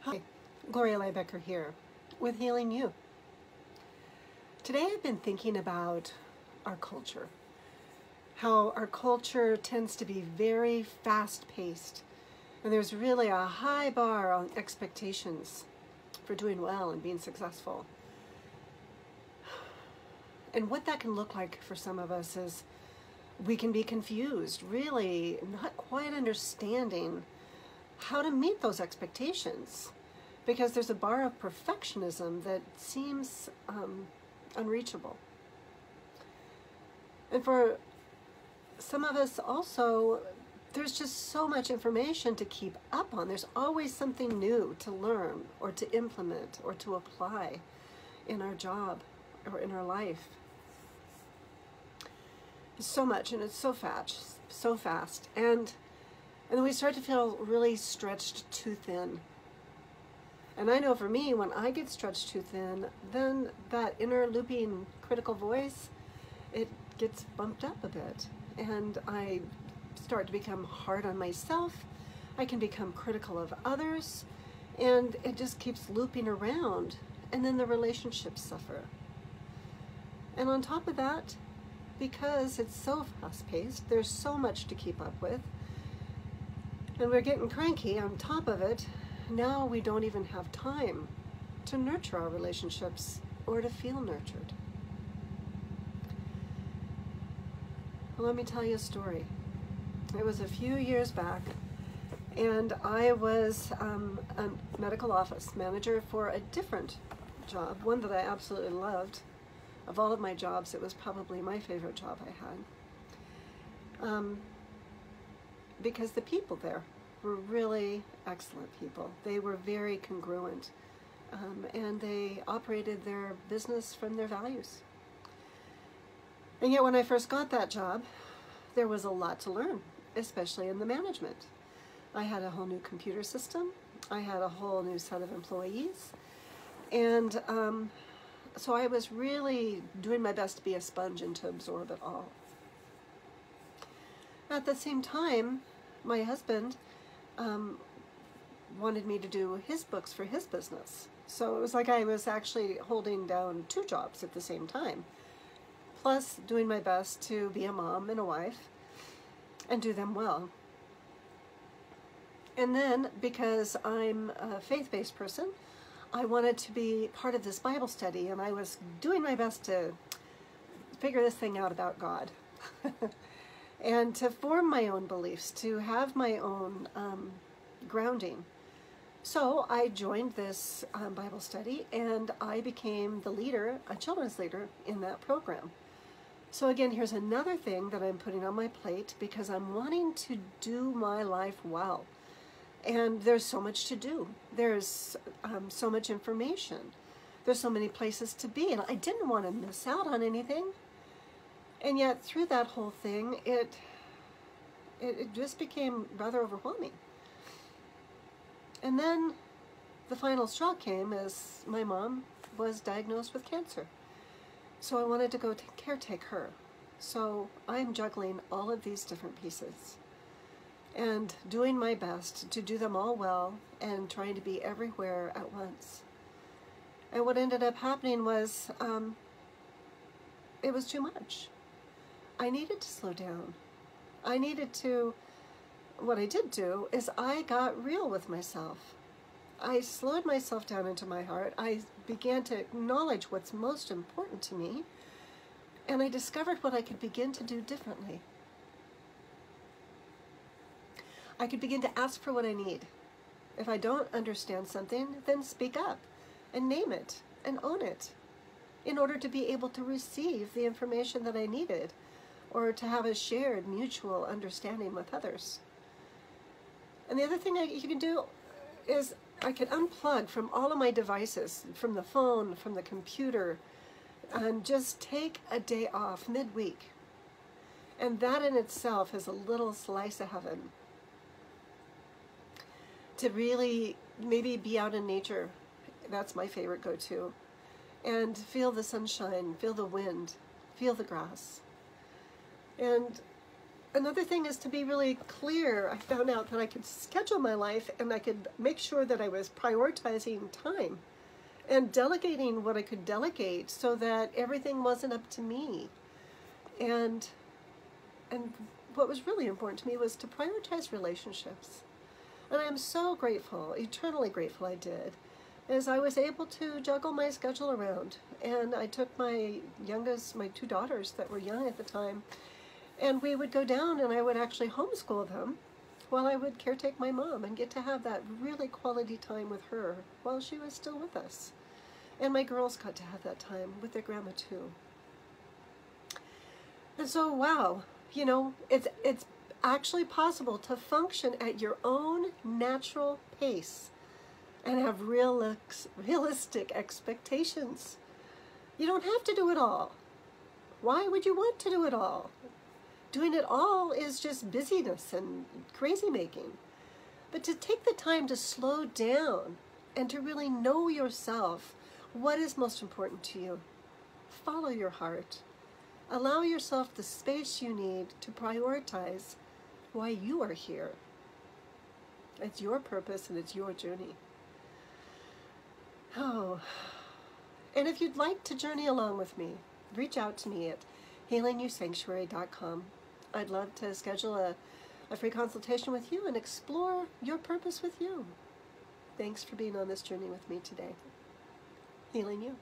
Hi, Gloria Lybecker here with Healing You. Today I've been thinking about our culture, how our culture tends to be very fast-paced, and there's really a high bar on expectations for doing well and being successful. And what that can look like for some of us is we can be confused, really not quite understanding how to meet those expectations, because there's a bar of perfectionism that seems unreachable. And for some of us also, there's just so much information to keep up on. There's always something new to learn or to implement or to apply in our job or in our life. So much, and it's so fast. And then we start to feel really stretched too thin. And I know for me, when I get stretched too thin, then that inner looping critical voice, it gets bumped up a bit. And I start to become hard on myself. I can become critical of others. And it just keeps looping around. And then the relationships suffer. And on top of that, because it's so fast-paced, there's so much to keep up with. And we're getting cranky on top of it. Now we don't even have time to nurture our relationships or to feel nurtured. Well, let me tell you a story. It was a few years back, and I was a medical office manager for a different job, one that I absolutely loved. Of all of my jobs, it was probably my favorite job I had. Because the people there were really excellent people. They were very congruent, and they operated their business from their values. And yet when I first got that job, there was a lot to learn, especially in the management. I had a whole new computer system. I had a whole new set of employees. And so I was really doing my best to be a sponge and to absorb it all. At the same time, my husband wanted me to do his books for his business. So it was like I was actually holding down two jobs at the same time, plus doing my best to be a mom and a wife and do them well. And then, because I'm a faith-based person, I wanted to be part of this Bible study, and I was doing my best to figure this thing out about God. And to form my own beliefs, to have my own grounding. So I joined this Bible study, and I became the leader, a children's leader in that program. So again, here's another thing that I'm putting on my plate because I'm wanting to do my life well. And there's so much to do. There's so much information. There's so many places to be, and I didn't want to miss out on anything. And yet, through that whole thing, it just became rather overwhelming. And then the final straw came as my mom was diagnosed with cancer. So I wanted to go caretake her. So I'm juggling all of these different pieces and doing my best to do them all well and trying to be everywhere at once. And what ended up happening was it was too much. I needed to slow down. I needed to, what I did do is I got real with myself. I slowed myself down into my heart. I began to acknowledge what's most important to me, and I discovered what I could begin to do differently. I could begin to ask for what I need. If I don't understand something, then speak up and name it and own it in order to be able to receive the information that I needed, or to have a shared mutual understanding with others. And the other thing you can do is I could unplug from all of my devices, from the phone, from the computer, and just take a day off midweek. And that in itself is a little slice of heaven. To really maybe be out in nature, that's my favorite go-to, and feel the sunshine, feel the wind, feel the grass. And another thing is to be really clear. I found out that I could schedule my life and I could make sure that I was prioritizing time and delegating what I could delegate so that everything wasn't up to me. And what was really important to me was to prioritize relationships. And I am so grateful, eternally grateful I did, as I was able to juggle my schedule around. And I took my two daughters that were young at the time, and we would go down and I would actually homeschool them while I would caretake my mom and get to have that really quality time with her while she was still with us. And my girls got to have that time with their grandma too. And so, wow, you know, it's actually possible to function at your own natural pace and have realistic expectations. You don't have to do it all. Why would you want to do it all? Doing it all is just busyness and crazy making. But to take the time to slow down and to really know yourself, what is most important to you? Follow your heart. Allow yourself the space you need to prioritize why you are here. It's your purpose and it's your journey. Oh, and if you'd like to journey along with me, reach out to me at healingyoursanctuary.com. I'd love to schedule a free consultation with you and explore your purpose with you. Thanks for being on this journey with me today. Healing you.